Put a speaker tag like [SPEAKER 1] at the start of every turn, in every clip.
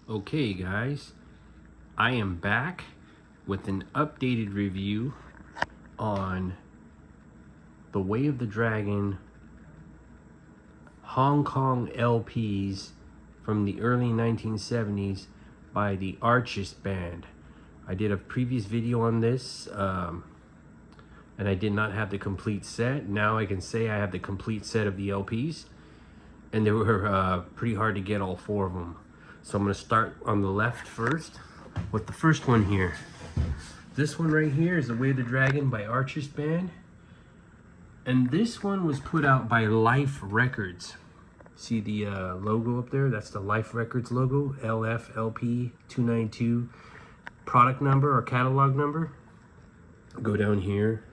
[SPEAKER 1] Okay guys, I am back with an updated review on the Way of the Dragon Hong Kong LPs from the early 1970s by the Artist Band. I did a previous video on this and I did not have the complete set. Now I can say I have the complete set of the LPs, and they were pretty hard to get, all four of them. So I'm going to start on the left first with the first one here. This one right here is The Way of the Dragon by Artist Band. And this one was put out by Life Records. See the logo up there? That's the Life Records logo, LFLP292 product number or catalog number. Go down here,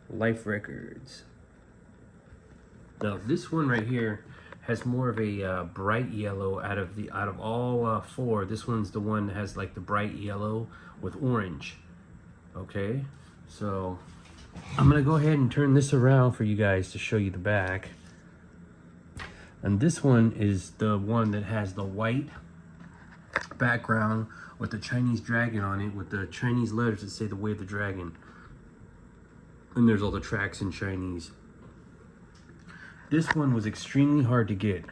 [SPEAKER 1] Life Records. Now this one right here has more of a bright yellow out of all four. This one's the one that has like the bright yellow with orange. Okay, so I'm gonna go ahead and turn this around for you guys to show you the back. And this one is the one that has the white background with the Chinese dragon on it, with the Chinese letters that say The Way of the Dragon. And there's all the tracks in Chinese. This one was extremely hard to get.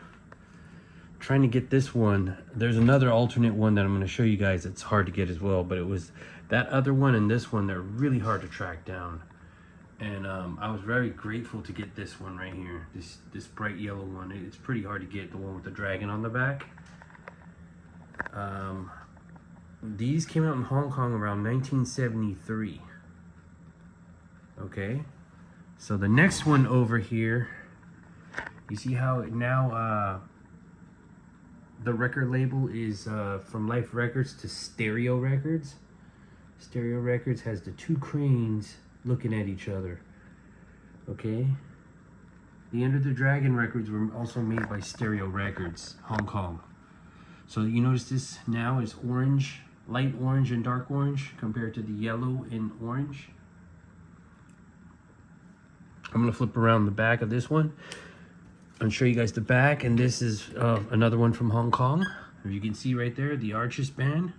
[SPEAKER 1] Trying to get this one, there's another alternate one that I'm going to show you guys that's hard to get as well, but it was that other one and this one, they're really hard to track down. And I was very grateful to get this one right here, this bright yellow one. It's pretty hard to get, the one with the dragon on the back. These came out in Hong Kong around 1973. Okay, so the next one over here, you see how it now the record label is from Life Records to Stereo Records. Stereo Records has the two cranes looking at each other. Okay, the Enter the Dragon records were also made by Stereo Records, Hong Kong. So you notice this now is orange, light orange and dark orange compared to the yellow and orange. I'm gonna flip around the back of this one and show you guys the back. And this is another one from Hong Kong. As you can see right there, the Artist Band.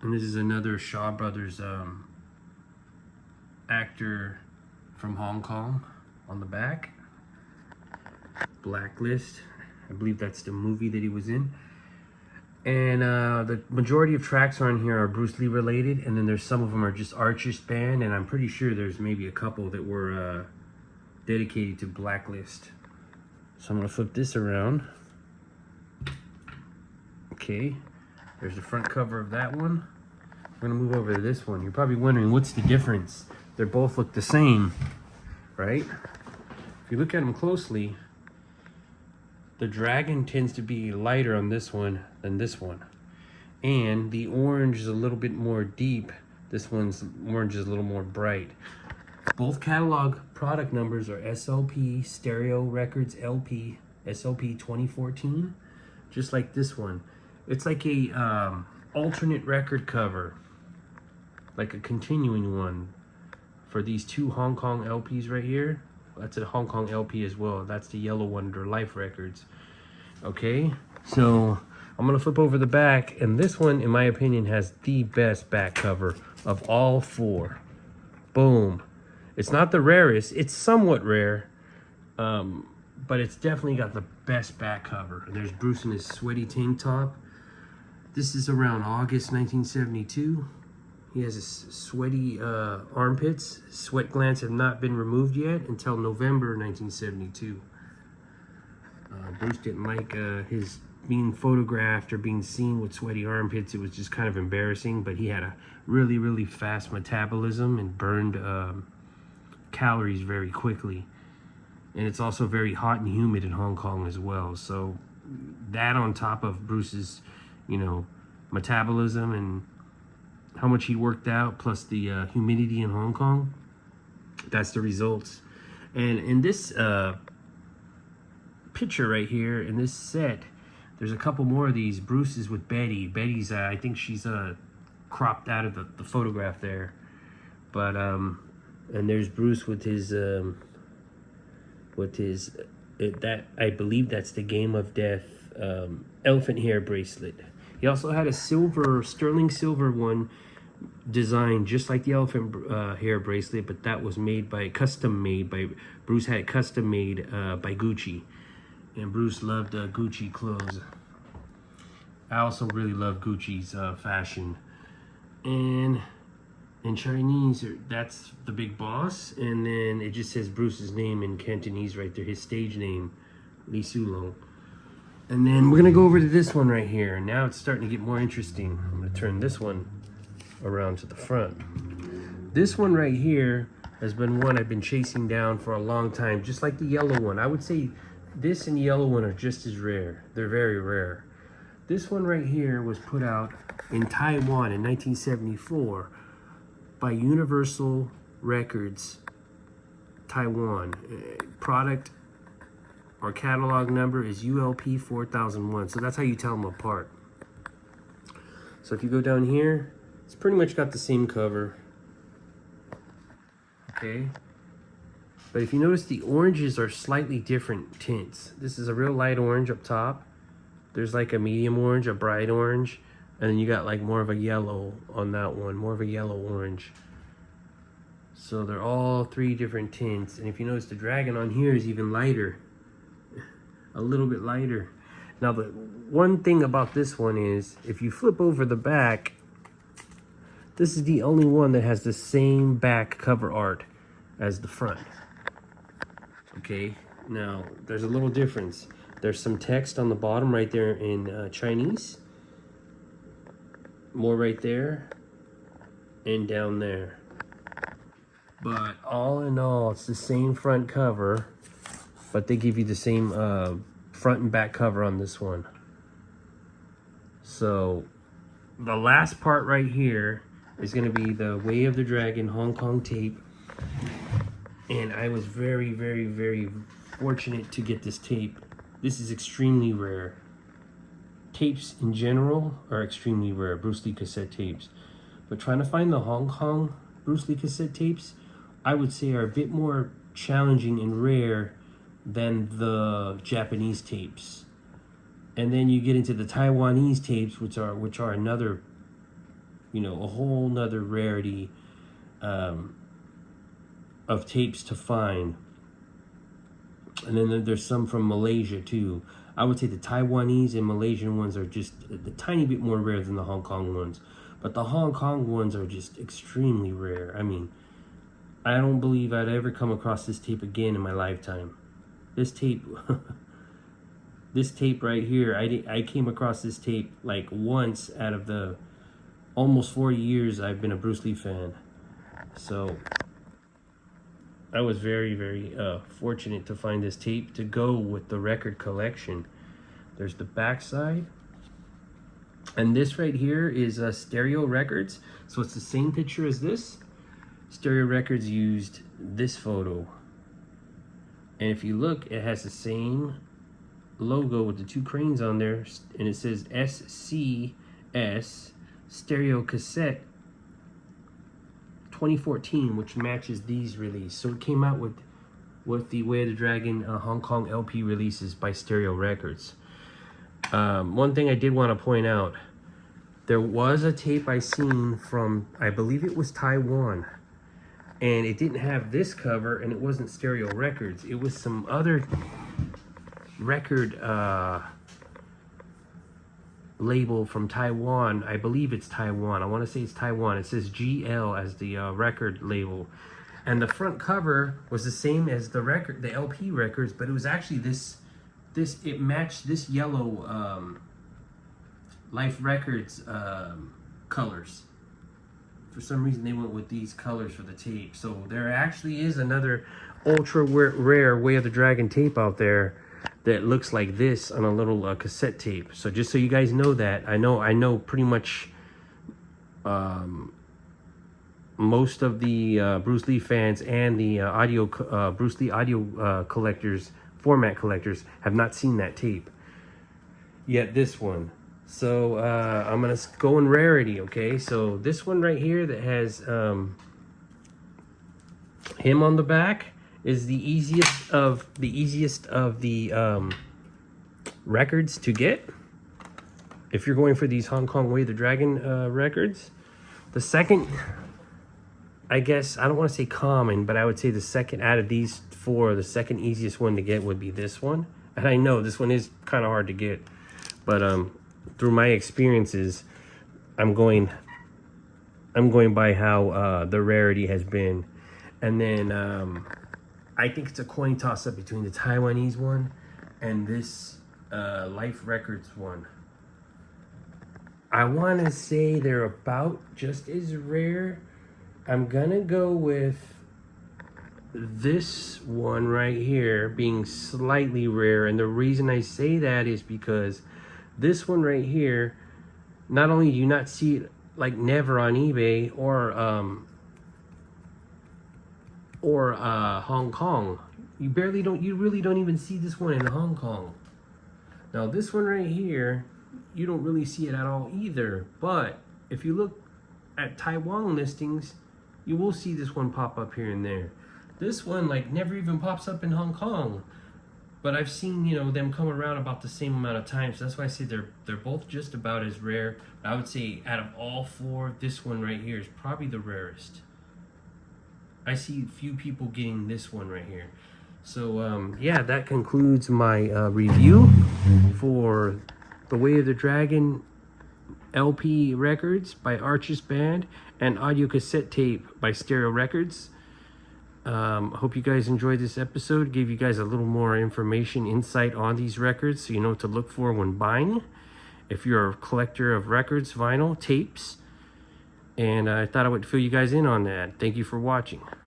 [SPEAKER 1] And this is another Shaw Brothers actor from Hong Kong on the back. Blacklist, I believe that's the movie that he was in. And the majority of tracks on here are Bruce Lee related, and then there's some of them are just Artist Band, and I'm pretty sure there's maybe a couple that were dedicated to Blacklist. So I'm gonna flip this around. Okay, there's the front cover of that one. I'm gonna move over to this one. You're probably wondering, what's the difference? They both look the same, right? If you look at them closely, the dragon tends to be lighter on this one than this one. And the orange is a little bit more deep. This one's orange is a little more bright. Both catalog product numbers are SLP, Stereo Records LP, SLP 2014, just like this one. It's like a alternate record cover, like a continuing one for these two Hong Kong LPs right here. That's a Hong Kong LP as well. That's the yellow one under Life Records. Okay, so I'm gonna flip over the back, and this one, in my opinion, has the best back cover of all four. Boom. It's not the rarest, it's somewhat rare, but it's definitely got the best back cover. There's Bruce in his sweaty tank top. This is around August 1972. He has his sweaty armpits. Sweat glands have not been removed yet until November 1972. Bruce didn't like his being photographed or being seen with sweaty armpits. It was just kind of embarrassing, but he had a really, really fast metabolism and burned calories very quickly. And it's also very hot and humid in Hong Kong as well. So that on top of Bruce's, you know, metabolism and how much he worked out, plus the humidity in Hong Kong, that's the results. And in this picture right here, in this set, there's a couple more of these. Bruce is with Betty. Betty's, I think she's cropped out of the photograph there. But, and there's Bruce with his I believe that's the Game of Death elephant hair bracelet. He also had a sterling silver one designed just like the elephant hair bracelet, but that was custom made by Bruce. Had it custom made by Gucci, and Bruce loved Gucci clothes. I also really love Gucci's fashion. And in Chinese, that's the big boss, and then it just says Bruce's name in Cantonese right there, his stage name, Li Sulong. And then we're gonna go over to this one right here. Now it's starting to get more interesting. I'm gonna turn this one around to the front. This one right here has been one I've been chasing down for a long time, just like the yellow one. I would say this and the yellow one are just as rare. They're very rare. This one right here was put out in Taiwan in 1974 by Universal Records Taiwan. Product or catalog number is ULP 4001. So that's how you tell them apart. So if you go down here, it's pretty much got the same cover. Okay. But if you notice, the oranges are slightly different tints. This is a real light orange up top. There's like a medium orange, a bright orange, and then you got like more of a yellow on that one, more of a yellow orange. So they're all three different tints. And if you notice, the dragon on here is even lighter. A little bit lighter. Now the one thing about this one is, if you flip over the back, this is the only one that has the same back cover art as the front. Okay, now there's a little difference. There's some text on the bottom right there in Chinese. More right there and down there. But all in all, it's the same front cover, but they give you the same front and back cover on this one. So the last part right here is going to be the Way of the Dragon Hong Kong tape. And I was very, very, very fortunate to get this tape. This is extremely rare. Tapes in general are extremely rare, Bruce Lee cassette tapes. But trying to find the Hong Kong Bruce Lee cassette tapes, I would say, are a bit more challenging and rare than the Japanese tapes. And then you get into the Taiwanese tapes, which are another, you know, a whole nother rarity of tapes to find. And then there's some from Malaysia too. I would say the Taiwanese and Malaysian ones are just a tiny bit more rare than the Hong Kong ones. But the Hong Kong ones are just extremely rare. I mean, I don't believe I'd ever come across this tape again in my lifetime. This tape, this tape right here, I came across this tape like once out of the almost 40 years I've been a Bruce Lee fan. So I was very, very fortunate to find this tape to go with the record collection. There's the back side. And this right here is Stereo Records. So it's the same picture as this. Stereo Records used this photo. And if you look, it has the same logo with the two cranes on there. And it says SCS Stereo Cassette 2014, which matches these releases. So it came out with the Way of the Dragon Hong Kong LP releases by Stereo Records. One thing I did want to point out, there was a tape I seen from, I believe it was Taiwan, and it didn't have this cover, and it wasn't Stereo Records. It was some other record label from Taiwan. I believe it's Taiwan. I want to say it's Taiwan. It says GL as the record label, and the front cover was the same as the record, the LP records, but it was actually this it matched this yellow Life Records colors. For some reason they went with these colors for the tape. So there actually is another ultra rare Way of the Dragon tape out there that looks like this on a little cassette tape. So just so you guys know that, I know pretty much most of the Bruce Lee fans and the Bruce Lee audio collectors, format collectors, have not seen that tape yet. This one. So I'm gonna go in rarity. Okay, so this one right here that has him on the back is the easiest of the records to get. If you're going for these Hong Kong Way of the Dragon records, the second, I guess, I don't want to say common, but I would say the second out of these four, the second easiest one to get would be this one. And I know this one is kind of hard to get, but through my experiences, I'm going by how the rarity has been. And then I think it's a coin toss up between the Taiwanese one and this Life Records one. I want to say they're about just as rare. I'm gonna go with this one right here being slightly rare, and the reason I say that is because this one right here, not only do you not see it like never on eBay or Hong Kong, you really don't even see this one in Hong Kong. Now this one right here, you don't really see it at all either, but if you look at Taiwan listings, you will see this one pop up here and there. This one like never even pops up in Hong Kong, but I've seen, you know, them come around about the same amount of times. So that's why I say they're both just about as rare. I would say out of all four, this one right here is probably the rarest. I see few people getting this one right here. So yeah, that concludes my review for the Way of the Dragon LP records by Arches Band and audio cassette tape by Stereo Records. Hope you guys enjoyed this episode. Gave you guys a little more information, insight on these records, so you know what to look for when buying. If you're a collector of records, vinyl, tapes, and I thought I would fill you guys in on that. Thank you for watching.